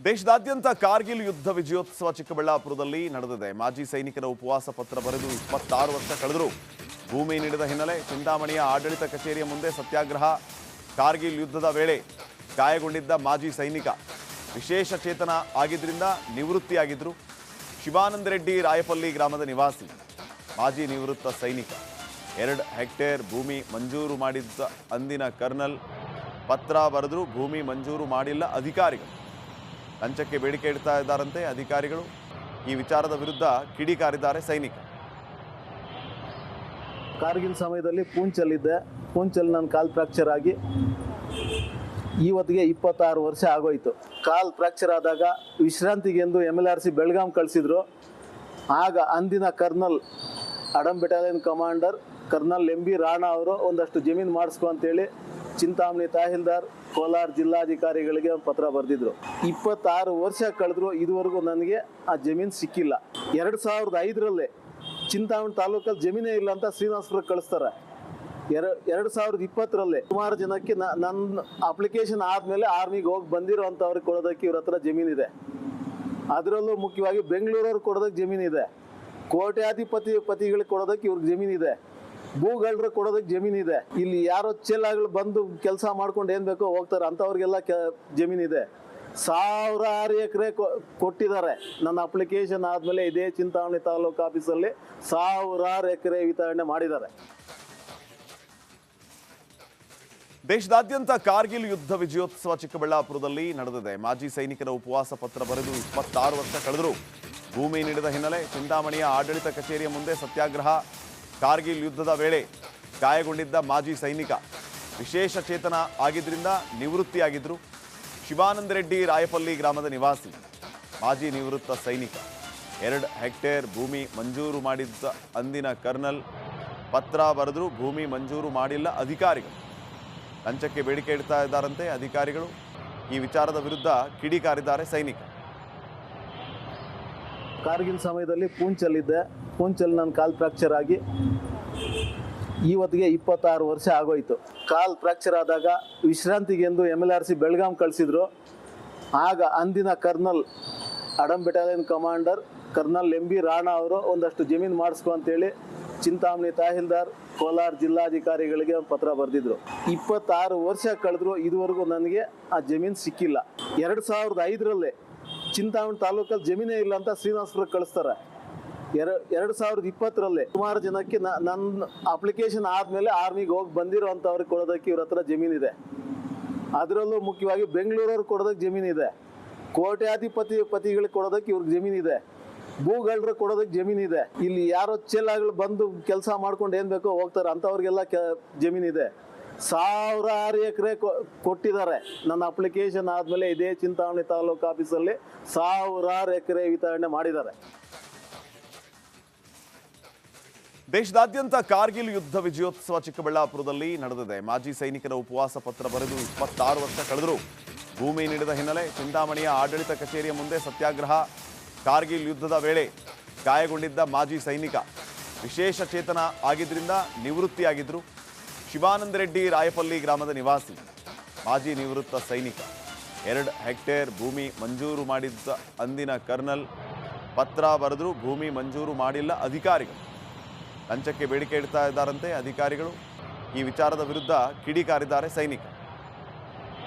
ದೇಶದಾದ್ಯಂತ ಕಾರ್ಗಿಲ್ ಯುದ್ಧ ವಿಜಯೋತ್ಸವ ಚಿಕ್ಕಬಳ್ಳಾಪುರದಲ್ಲಿ ನಡೆದಿದೆ. ಮಾಜಿ ಸೈನಿಕರ ಉಪವಾಸ ಪತ್ರ ಬರೆದು 26 ವರ್ಷ ಕಳೆದರೂ ಭೂಮಿ ನೀಡಿದ ಹಿನ್ನೆಲೆ ಚಿಂತಾಮಣಿಯ ಆಡಳಿತ ಕಚೇರಿಯ ಮುಂದೆ ಸತ್ಯಾಗ್ರಹ. ಕಾರ್ಗಿಲ್ ಯುದ್ಧದ ವೇಳೆ ಗಾಯಗೊಂಡಿದ್ದ ಮಾಜಿ ಸೈನಿಕ ವಿಶೇಷ ಚೇತನ ಆಗಿದ್ದರಿಂದ ನಿವೃತ್ತಿಯಾಗಿದ್ದರು. ಶಿವಾನಂದ ರೆಡ್ಡಿ ರಾಯಪಲ್ಲಿ ಗ್ರಾಮದ ನಿವಾಸಿ ಮಾಜಿ ನಿವೃತ್ತ ಸೈನಿಕ 2 ಹೆಕ್ಟೇರ್ ಭೂಮಿ ಮಂಜೂರು ಮಾಡಿದ್ದ ಅಂದಿನ ಕರ್ನಲ್ ಪತ್ರ ಬರೆದರೂ ಭೂಮಿ ಮಂಜೂರು ಮಾಡಿಲ್ಲ ಅಧಿಕಾರಿಗಳು. ಲಂಚಕ್ಕೆ ಬೇಡಿಕೆ ಇಡ್ತಾ ಇದ್ದಾರಂತೆ ಅಧಿಕಾರಿಗಳು. ಈ ವಿಚಾರದ ವಿರುದ್ಧ ಕಿಡಿಕಾರಿದ್ದಾರೆ ಸೈನಿಕ. ಕಾರ್ಗಿಲ್ ಸಮಯದಲ್ಲಿ ಪೂಂಚಲ್ಲಿದ್ದೆ. ಪೂಂಚಲ್ಲಿ ನನ್ನ ಕಾಲ್ ಫ್ರಾಕ್ಚರ್ ಆಗಿ ಇವತ್ತಿಗೆ 26 ವರ್ಷ ಆಗೋಯ್ತು. ಕಾಲ್ ಫ್ರಾಕ್ಚರ್ ಆದಾಗ ವಿಶ್ರಾಂತಿಗೆಂದು MLRC ಬೆಳಗಾಂ ಕಳಿಸಿದ್ರು. ಆಗ ಅಂದಿನ ಕರ್ನಲ್ ಅಡಮ್ battalion commander colonel MB Rana ಅವರು ಒಂದಷ್ಟು ಜಮೀನು ಮಾಡಿಸ್ಕೊ ಅಂತೇಳಿ ಚಿಂತಾಮಣಿ ತಹಸೀಲ್ದಾರ್ ಕೋಲಾರ ಜಿಲ್ಲಾಧಿಕಾರಿಗಳಿಗೆ ಪತ್ರ ಬರೆದಿದ್ರು. 26 ವರ್ಷ ಕಳೆದ್ರು ಇದುವರೆಗೂ ನನಗೆ ಆ ಜಮೀನು ಸಿಕ್ಕಿಲ್ಲ. 2005ರಲ್ಲಿ ಚಿಂತಾಮಣಿ ತಾಲೂಕಲ್ಲಿ ಜಮೀನೇ ಇಲ್ಲ ಅಂತ ಶ್ರೀನಿವಾಸಪುರಕ್ಕೆ ಕಳಿಸ್ತಾರೆ. 2020ರಲ್ಲಿ ಸುಮಾರು ಜನಕ್ಕೆ ನನ್ನ ಅಪ್ಲಿಕೇಶನ್ ಆದಮೇಲೆ ಆರ್ಮಿಗೆ ಹೋಗಿ ಬಂದಿರೋ ಅಂಥವ್ರಿಗೆ ಕೊಡೋದಕ್ಕೆ ಇವ್ರ ಹತ್ರ ಜಮೀನಿದೆ. ಅದರಲ್ಲೂ ಮುಖ್ಯವಾಗಿ ಬೆಂಗಳೂರವ್ರಿಗೆ ಕೊಡೋದಕ್ಕೆ ಜಮೀನಿದೆ. ಕೋಟ್ಯಾಧಿಪತಿಗಳಿಗೆ ಕೊಡೋದಕ್ಕೆ ಇವ್ರಿಗೆ ಜಮೀನಿದೆ. ಭೂಗಳರು ಕೊಡೋದಕ್ಕೆ ಜಮೀನಿದೆ. ಇಲ್ಲಿ ಯಾರೋ ಚೆಲ್ಲಾಗಳು ಬಂದು ಕೆಲಸ ಮಾಡ್ಕೊಂಡು ಏನು ಬೇಕೋ ಹೋಗ್ತಾರೆ ಅಂಥವ್ರಿಗೆಲ್ಲ ಜಮೀನಿದೆ. 1000 ಎಕರೆ ಕೊಟ್ಟಿದ್ದಾರೆ. ನನ್ನ ಅಪ್ಲಿಕೇಶನ್ ಆದಮೇಲೆ ಇದೇ ಚಿಂತಾಮಣಿ ತಾಲೂಕು ಆಫೀಸಲ್ಲಿ 1000 ಎಕರೆ ವಿತರಣೆ ಮಾಡಿದ್ದಾರೆ. ದೇಶದಾದ್ಯಂತ ಕಾರ್ಗಿಲ್ ಯುದ್ಧ ವಿಜಯೋತ್ಸವ ಚಿಕ್ಕಬಳ್ಳಾಪುರದಲ್ಲಿ ನಡೆದಿದೆ. ಮಾಜಿ ಸೈನಿಕರ ಉಪವಾಸ ಪತ್ರ ಬರೆದು 26 ವರ್ಷ ಕಳೆದರೂ ಭೂಮಿ ನೀಡಿದ ಹಿನ್ನೆಲೆ ಚಿಂತಾಮಣಿಯ ಆಡಳಿತ ಕಚೇರಿಯ ಮುಂದೆ ಸತ್ಯಾಗ್ರಹ. ಕಾರ್ಗಿಲ್ ಯುದ್ಧದ ವೇಳೆ ಗಾಯಗೊಂಡಿದ್ದ ಮಾಜಿ ಸೈನಿಕ ವಿಶೇಷ ಚೇತನ ಆಗಿದ್ದರಿಂದ ನಿವೃತ್ತಿಯಾಗಿದ್ದರು. ಶಿವಾನಂದ ರೆಡ್ಡಿ ರಾಯಪಲ್ಲಿ ಗ್ರಾಮದ ನಿವಾಸಿ ಮಾಜಿ ನಿವೃತ್ತ ಸೈನಿಕ 2 ಹೆಕ್ಟೇರ್ ಭೂಮಿ ಮಂಜೂರು ಮಾಡಿದ್ದ ಅಂದಿನ ಕರ್ನಲ್ ಪತ್ರ ಬರೆದರೂ ಭೂಮಿ ಮಂಜೂರು ಮಾಡಿಲ್ಲ ಅಧಿಕಾರಿಗಳು. ಲಂಚಕ್ಕೆ ಬೇಡಿಕೆ ಇಡ್ತಾ ಇದ್ದಾರಂತೆ ಅಧಿಕಾರಿಗಳು. ಈ ವಿಚಾರದ ವಿರುದ್ಧ ಕಿಡಿಕಾರಿದ್ದಾರೆ ಸೈನಿಕ. ಕಾರ್ಗಿಲ್ ಸಮಯದಲ್ಲಿ ಪೂಂಚಲ್ಲಿದ್ದೆ. ಪೂಂಚಲ್ಲಿ ನನ್ನ ಕಾಲ್ ಫ್ರಾಕ್ಚರ್ ಆಗಿ ಇವತ್ತಿಗೆ 26 ವರ್ಷ ಆಗೋಯ್ತು. ಕಾಲ್ ಫ್ರಾಕ್ಚರ್ ಆದಾಗ ವಿಶ್ರಾಂತಿಗೆಂದು MLRC ಬೆಳಗಾಂ ಕಳಿಸಿದ್ರು. ಆಗ ಅಂದಿನ ಕರ್ನಲ್ ಅಡಮ್ battalion commander colonel MB Rana ಅವರು ಒಂದಷ್ಟು ಜಮೀನು ಮಾಡಿಸ್ಕೊ ಅಂತೇಳಿ ಚಿಂತಾಮಣಿ ತಹಸೀಲ್ದಾರ್ ಕೋಲಾರ ಜಿಲ್ಲಾಧಿಕಾರಿಗಳಿಗೆ ಪತ್ರ ಬರೆದಿದ್ರು. 26 ವರ್ಷ ಕಳೆದ್ರು ಇದುವರೆಗೂ ನನಗೆ ಆ ಜಮೀನು ಸಿಕ್ಕಿಲ್ಲ. 2005ರಲ್ಲಿ ಚಿಂತಾಮಣಿ ತಾಲೂಕಲ್ಲಿ ಜಮೀನೇ ಇಲ್ಲ ಅಂತ ಶ್ರೀನಿವಾಸಪುರಕ್ಕೆ ಕಳಿಸ್ತಾರೆ. 2020ರಲ್ಲಿ ಸುಮಾರು ಜನಕ್ಕೆ ನನ್ನ ಅಪ್ಲಿಕೇಶನ್ ಆದಮೇಲೆ ಆರ್ಮಿಗೆ ಹೋಗಿ ಬಂದಿರೋ ಅಂಥವ್ರಿಗೆ ಕೊಡೋದಕ್ಕೆ ಇವ್ರ ಹತ್ರ ಜಮೀನಿದೆ. ಅದರಲ್ಲೂ ಮುಖ್ಯವಾಗಿ ಬೆಂಗಳೂರವ್ರಿಗೆ ಕೊಡೋದಕ್ಕೆ ಜಮೀನಿದೆ. ಕೋಟ್ಯಾಧಿಪತಿಗಳಿಗೆ ಕೊಡೋದಕ್ಕೆ ಇವ್ರಿಗೆ ಜಮೀನಿದೆ. ಭೂಗಳರು ಕೊಡೋದಕ್ಕೆ ಜಮೀನಿದೆ. ಇಲ್ಲಿ ಯಾರೋ ಚೆಲ್ಲಾಗಳು ಬಂದು ಕೆಲಸ ಮಾಡ್ಕೊಂಡು ಏನು ಬೇಕೋ ಹೋಗ್ತಾರೆ ಅಂಥವ್ರಿಗೆಲ್ಲ ಜಮೀನಿದೆ. 1000 ಎಕರೆ ಕೊಟ್ಟಿದ್ದಾರೆ. ನನ್ನ ಅಪ್ಲಿಕೇಶನ್ ಆದಮೇಲೆ ಇದೇ ಚಿಂತಾಮಣಿ ತಾಲೂಕು ಆಫೀಸಲ್ಲಿ 1000 ಎಕರೆ ವಿತರಣೆ ಮಾಡಿದ್ದಾರೆ. ದೇಶದಾದ್ಯಂತ ಕಾರ್ಗಿಲ್ ಯುದ್ಧ ವಿಜಯೋತ್ಸವ ಚಿಕ್ಕಬಳ್ಳಾಪುರದಲ್ಲಿ ನಡೆದಿದೆ. ಮಾಜಿ ಸೈನಿಕರ ಉಪವಾಸ ಪತ್ರ ಬರೆದು 26 ವರ್ಷ ಕಳೆದರೂ ಭೂಮಿ ನೀಡಿದ ಹಿನ್ನೆಲೆ ಚಿಂತಾಮಣಿಯ ಆಡಳಿತ ಕಚೇರಿಯ ಮುಂದೆ ಸತ್ಯಾಗ್ರಹ. ಕಾರ್ಗಿಲ್ ಯುದ್ಧದ ವೇಳೆ ಗಾಯಗೊಂಡಿದ್ದ ಮಾಜಿ ಸೈನಿಕ ವಿಶೇಷ ಚೇತನ ಆಗಿದ್ದರಿಂದ ನಿವೃತ್ತಿಯಾಗಿದ್ದರು. ಶಿವಾನಂದ ರೆಡ್ಡಿ ರಾಯಪಲ್ಲಿ ಗ್ರಾಮದ ನಿವಾಸಿ ಮಾಜಿ ನಿವೃತ್ತ ಸೈನಿಕ 2 ಹೆಕ್ಟೇರ್ ಭೂಮಿ ಮಂಜೂರು ಮಾಡಿದ್ದ ಅಂದಿನ ಕರ್ನಲ್ ಪತ್ರ ಬರೆದರೂ ಭೂಮಿ ಮಂಜೂರು ಮಾಡಿಲ್ಲ ಅಧಿಕಾರಿಗಳು. ಲಂಚಕ್ಕೆ ಬೇಡಿಕೆ ಇಡ್ತಾ ಇದ್ದಾರಂತೆ ಅಧಿಕಾರಿಗಳು. ಈ ವಿಚಾರದ ವಿರುದ್ಧ ಕಿಡಿಕಾರಿದ್ದಾರೆ ಸೈನಿಕ.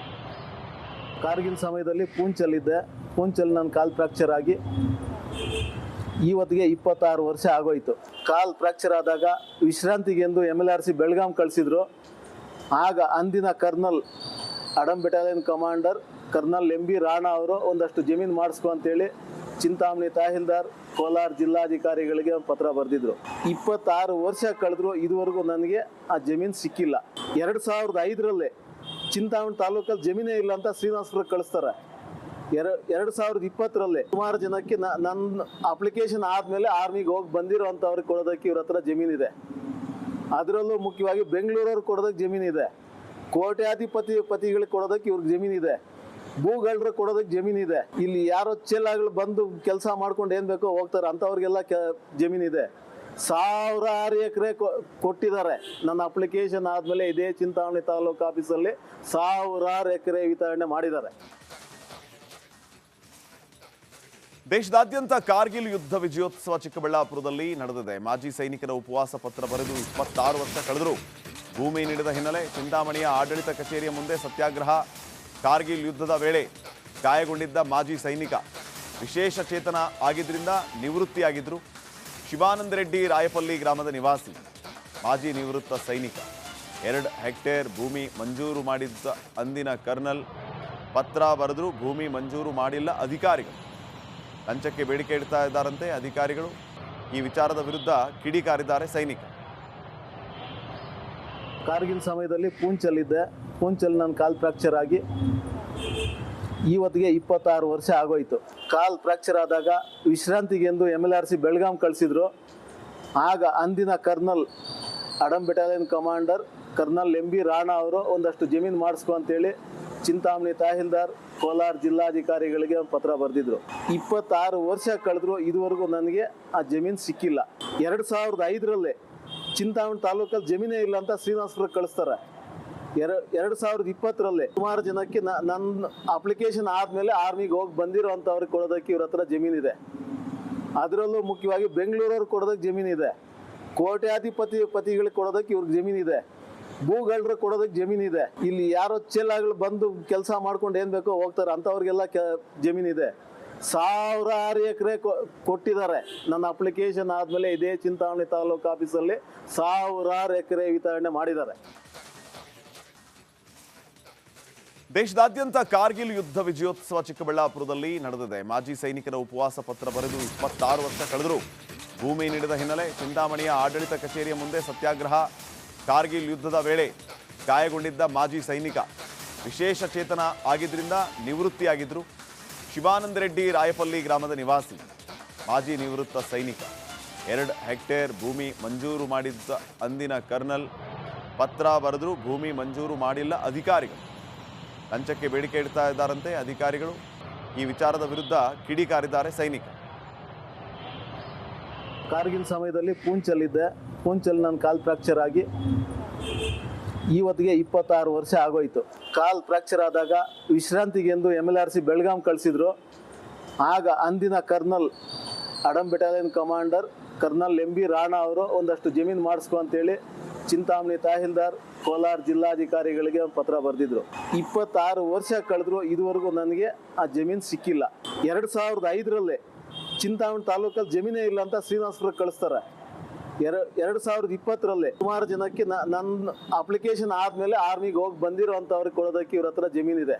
ಕಾರ್ಗಿಲ್ ಸಮಯದಲ್ಲಿ ಪೂಂಚಲ್ಲಿದ್ದೆ. ಪೂಂಚಲ್ಲಿ ನನ್ನ ಕಾಲ್ ಫ್ರಾಕ್ಚರ್ ಆಗಿ ಇವತ್ತಿಗೆ 26 ವರ್ಷ ಆಗೋಯ್ತು. ಕಾಲ್ ಫ್ರಾಕ್ಚರ್ ಆದಾಗ ವಿಶ್ರಾಂತಿಗೆಂದು MLRC ಬೆಳಗಾಂ ಕಳಿಸಿದ್ರು. ಆಗ ಅಂದಿನ ಕರ್ನಲ್ ಅಡಮ್ battalion commander colonel MB Rana ಅವರು ಒಂದಷ್ಟು ಜಮೀನು ಮಾಡಿಸ್ಕೊ ಅಂತೇಳಿ ಚಿಂತಾಮಣಿ ತಹಸೀಲ್ದಾರ್ ಕೋಲಾರ ಜಿಲ್ಲಾಧಿಕಾರಿಗಳಿಗೆ ಪತ್ರ ಬರೆದಿದ್ರು. 26 ವರ್ಷ ಕಳೆದ್ರು ಇದುವರೆಗೂ ನನಗೆ ಆ ಜಮೀನು ಸಿಕ್ಕಿಲ್ಲ. 2005ರಲ್ಲಿ ಚಿಂತಾಮಣಿ ತಾಲೂಕಲ್ಲಿ ಜಮೀನೇ ಇಲ್ಲ ಅಂತ ಶ್ರೀನಿವಾಸಪುರಕ್ಕೆ ಕಳಿಸ್ತಾರೆ. 2020ರಲ್ಲಿ ಸುಮಾರು ಜನಕ್ಕೆ ನನ್ನ ಅಪ್ಲಿಕೇಶನ್ ಆದಮೇಲೆ ಆರ್ಮಿಗೆ ಹೋಗಿ ಬಂದಿರೋ ಅಂಥವ್ರಿಗೆ ಕೊಡೋದಕ್ಕೆ ಇವ್ರ ಹತ್ರ ಜಮೀನಿದೆ. ಅದರಲ್ಲೂ ಮುಖ್ಯವಾಗಿ ಬೆಂಗಳೂರವ್ರಿಗೆ ಕೊಡೋದಕ್ಕೆ ಜಮೀನಿದೆ. ಕೋಟ್ಯಾಧಿಪತಿಗಳಿಗೆ ಕೊಡೋದಕ್ಕೆ ಇವ್ರಿಗೆ ಜಮೀನಿದೆ. ಭೂಗಳರು ಕೊಡೋದಕ್ಕೆ ಜಮೀನಿದೆ. ಇಲ್ಲಿ ಯಾರೋ ಚೆಲ್ಲಾಗಳು ಬಂದು ಕೆಲಸ ಮಾಡ್ಕೊಂಡು ಏನು ಬೇಕೋ ಹೋಗ್ತಾರೆ ಅಂಥವ್ರಿಗೆಲ್ಲ ಜಮೀನಿದೆ. 1000 ಎಕರೆ ಕೊಟ್ಟಿದ್ದಾರೆ. ನನ್ನ ಅಪ್ಲಿಕೇಶನ್ ಆದಮೇಲೆ ಇದೇ ಚಿಂತಾಮಣಿ ತಾಲೂಕು ಆಫೀಸಲ್ಲಿ 1000 ಎಕರೆ ವಿತರಣೆ ಮಾಡಿದ್ದಾರೆ. ದೇಶದಾದ್ಯಂತ ಕಾರ್ಗಿಲ್ ಯುದ್ಧ ವಿಜಯೋತ್ಸವ ಚಿಕ್ಕಬಳ್ಳಾಪುರದಲ್ಲಿ ನಡೆದಿದೆ. ಮಾಜಿ ಸೈನಿಕರ ಉಪವಾಸ ಪತ್ರ ಬರೆದು 26 ವರ್ಷ ಕಳೆದರೂ ಭೂಮಿ ನೀಡಿದ ಹಿನ್ನೆಲೆ ಚಿಂತಾಮಣಿಯ ಆಡಳಿತ ಕಚೇರಿಯ ಮುಂದೆ ಸತ್ಯಾಗ್ರಹ. ಕಾರ್ಗಿಲ್ ಯುದ್ಧದ ವೇಳೆ ಗಾಯಗೊಂಡಿದ್ದ ಮಾಜಿ ಸೈನಿಕ ವಿಶೇಷ ಚೇತನ ಆಗಿದ್ದರಿಂದ ನಿವೃತ್ತಿಯಾಗಿದ್ದರು. ಶಿವಾನಂದ ರೆಡ್ಡಿ ರಾಯಪಲ್ಲಿ ಗ್ರಾಮದ ನಿವಾಸಿ, ಮಾಜಿ ನಿವೃತ್ತ ಸೈನಿಕ. 2 ಹೆಕ್ಟೇರ್ ಭೂಮಿ ಮಂಜೂರು ಮಾಡಿದ್ದ ಅಂದಿನ ಕರ್ನಲ್ ಪತ್ರ ಬರೆದರೂ ಭೂಮಿ ಮಂಜೂರು ಮಾಡಿಲ್ಲ ಅಧಿಕಾರಿಗಳು. ಲಂಚಕ್ಕೆ ಬೇಡಿಕೆ ಇಡ್ತಾ ಇದ್ದಾರಂತೆ ಅಧಿಕಾರಿಗಳು. ಈ ವಿಚಾರದ ವಿರುದ್ಧ ಕಿಡಿಕಾರಿದ್ದಾರೆ ಸೈನಿಕ. ಕಾರ್ಗಿಲ್ ಸಮಯದಲ್ಲಿ ಪೂಂಚಲ್ಲಿದ್ದೆ. ಪೂಂಚಲ್ಲಿ ನನ್ನ ಕಾಲ್ ಫ್ರಾಕ್ಚರ್ ಆಗಿ ಇವತ್ತಿಗೆ 26 ವರ್ಷ ಆಗೋಯ್ತು. ಕಾಲ್ ಫ್ರಾಕ್ಚರ್ ಆದಾಗ ವಿಶ್ರಾಂತಿಗೆಂದು MLRC ಬೆಳಗಾಂ ಕಳಿಸಿದ್ರು. ಆಗ ಅಂದಿನ ಕರ್ನಲ್ ಅಡಮ್ battalion commander colonel MB Rana ಅವರು ಒಂದಷ್ಟು ಜಮೀನು ಮಾಡಿಸ್ಕೊ ಅಂತೇಳಿ ಚಿಂತಾಮಣಿ ತಹಸೀಲ್ದಾರ್, ಕೋಲಾರ ಜಿಲ್ಲಾಧಿಕಾರಿಗಳಿಗೆ ಒಂದು ಪತ್ರ ಬರೆದಿದ್ರು. 26 ವರ್ಷ ಕಳೆದ್ರು ಇದುವರೆಗೂ ನನಗೆ ಆ ಜಮೀನು ಸಿಕ್ಕಿಲ್ಲ. 2005ರಲ್ಲಿ ಚಿಂತಾಮಣಿ ತಾಲೂಕಲ್ಲಿ ಜಮೀನೇ ಇಲ್ಲ ಅಂತ ಶ್ರೀನಿವಾಸಪುರಕ್ಕೆ ಕಳಿಸ್ತಾರೆ. 2020ರಲ್ಲಿ ಸುಮಾರು ಜನಕ್ಕೆ ನನ್ನ ಅಪ್ಲಿಕೇಶನ್ ಆದಮೇಲೆ ಆರ್ಮಿಗೆ ಹೋಗಿ ಬಂದಿರೋ ಅಂಥವ್ರಿಗೆ ಕೊಡೋದಕ್ಕೆ ಇವ್ರ ಹತ್ರ ಜಮೀನಿದೆ. ಅದರಲ್ಲೂ ಮುಖ್ಯವಾಗಿ ಬೆಂಗಳೂರವ್ರಿಗೆ ಕೊಡೋದಕ್ಕೆ ಜಮೀನಿದೆ. ಕೋಟ್ಯಾಧಿಪತಿಗಳಿಗೆ ಕೊಡೋದಕ್ಕೆ ಇವ್ರಿಗೆ ಜಮೀನಿದೆ. ಭೂಗಳರು ಕೊಡೋದಕ್ಕೆ ಜಮೀನಿದೆ. ಇಲ್ಲಿ ಯಾರೋ ಚೆಲ್ಲಾಗಳು ಬಂದು ಕೆಲಸ ಮಾಡ್ಕೊಂಡು ಏನು ಬೇಕೋ ಹೋಗ್ತಾರೆ, ಅಂಥವ್ರಿಗೆಲ್ಲ ಜಮೀನಿದೆ. 1000 ಎಕರೆ ಕೊಟ್ಟಿದ್ದಾರೆ. ನನ್ನ ಅಪ್ಲಿಕೇಶನ್ ಆದಮೇಲೆ ಇದೇ ಚಿಂತಾಮಣಿ ತಾಲೂಕು ಆಫೀಸಲ್ಲಿ 1000 ಎಕರೆ ವಿತರಣೆ ಮಾಡಿದ್ದಾರೆ. ದೇಶದಾದ್ಯಂತ ಕಾರ್ಗಿಲ್ ಯುದ್ಧ ವಿಜಯೋತ್ಸವ ಚಿಕ್ಕಬಳ್ಳಾಪುರದಲ್ಲಿ ನಡೆದಿದೆ. ಮಾಜಿ ಸೈನಿಕರ ಉಪವಾಸ ಪತ್ರ ಬರೆದು 26 ವರ್ಷ ಕಳೆದರೂ ಭೂಮಿ ನೀಡಿದ ಹಿನ್ನೆಲೆ ಚಿಂತಾಮಣಿಯ ಆಡಳಿತ ಕಚೇರಿಯ ಮುಂದೆ ಸತ್ಯಾಗ್ರಹ. ಕಾರ್ಗಿಲ್ ಯುದ್ಧದ ವೇಳೆ ಗಾಯಗೊಂಡಿದ್ದ ಮಾಜಿ ಸೈನಿಕ ವಿಶೇಷ ಚೇತನ ಆಗಿದ್ದರಿಂದ ನಿವೃತ್ತಿಯಾಗಿದ್ದರು. ಶಿವಾನಂದ ರೆಡ್ಡಿ ರಾಯಪಲ್ಲಿ ಗ್ರಾಮದ ನಿವಾಸಿ, ಮಾಜಿ ನಿವೃತ್ತ ಸೈನಿಕ. 2 ಹೆಕ್ಟೇರ್ ಭೂಮಿ ಮಂಜೂರು ಮಾಡಿದ್ದ ಅಂದಿನ ಕರ್ನಲ್ ಪತ್ರ ಬರೆದರೂ ಭೂಮಿ ಮಂಜೂರು ಮಾಡಿಲ್ಲ ಅಧಿಕಾರಿಗಳು. ಲಂಚಕ್ಕೆ ಬೇಡಿಕೆ ಇಡ್ತಾ ಇದ್ದಾರಂತೆ ಅಧಿಕಾರಿಗಳು. ಈ ವಿಚಾರದ ವಿರುದ್ಧ ಕಿಡಿಕಾರಿದ್ದಾರೆ ಸೈನಿಕ. ಕಾರ್ಗಿಲ್ ಸಮಯದಲ್ಲಿ ಪೂಂಚಲ್ಲಿದ್ದೆ. ಪೂಂಚಲ್ಲಿ ನನ್ನ ಕಾಲ್ ಫ್ರಾಕ್ಚರ್ ಆಗಿ ಇವತ್ತಿಗೆ 26 ವರ್ಷ ಆಗೋಯ್ತು. ಕಾಲ್ ಫ್ರಾಕ್ಚರ್ ಆದಾಗ ವಿಶ್ರಾಂತಿಗೆಂದು MLRC ಬೆಳಗಾಂ ಕಳಿಸಿದ್ರು. ಆಗ ಅಂದಿನ ಕರ್ನಲ್ ಅಡಮ್ battalion commander colonel MB Rana ಅವರು ಒಂದಷ್ಟು ಜಮೀನು ಮಾಡಿಸ್ಕೊ ಅಂತೇಳಿ ಚಿಂತಾಮಣಿ ತಹಸೀಲ್ದಾರ್, ಕೋಲಾರ ಜಿಲ್ಲಾಧಿಕಾರಿಗಳಿಗೆ ಒಂದು ಪತ್ರ ಬರೆದಿದ್ರು. 26 ವರ್ಷ ಕಳೆದ್ರು ಇದುವರೆಗೂ ನನಗೆ ಆ ಜಮೀನು ಸಿಕ್ಕಿಲ್ಲ. 2005ರಲ್ಲಿ ಚಿಂತಾಮಣಿ ತಾಲೂಕಲ್ಲಿ ಜಮೀನೇ ಇಲ್ಲ ಅಂತ ಶ್ರೀನಿವಾಸಪುರಕ್ಕೆ ಕಳಿಸ್ತಾರೆ. 2020ರಲ್ಲಿ ಸುಮಾರು ಜನಕ್ಕೆ ನನ್ನ ಅಪ್ಲಿಕೇಶನ್ ಆದಮೇಲೆ ಆರ್ಮಿಗೆ ಹೋಗಿ ಬಂದಿರೋ ಅಂಥವ್ರಿಗೆ ಕೊಡೋದಕ್ಕೆ ಇವ್ರ ಹತ್ರ ಜಮೀನಿದೆ.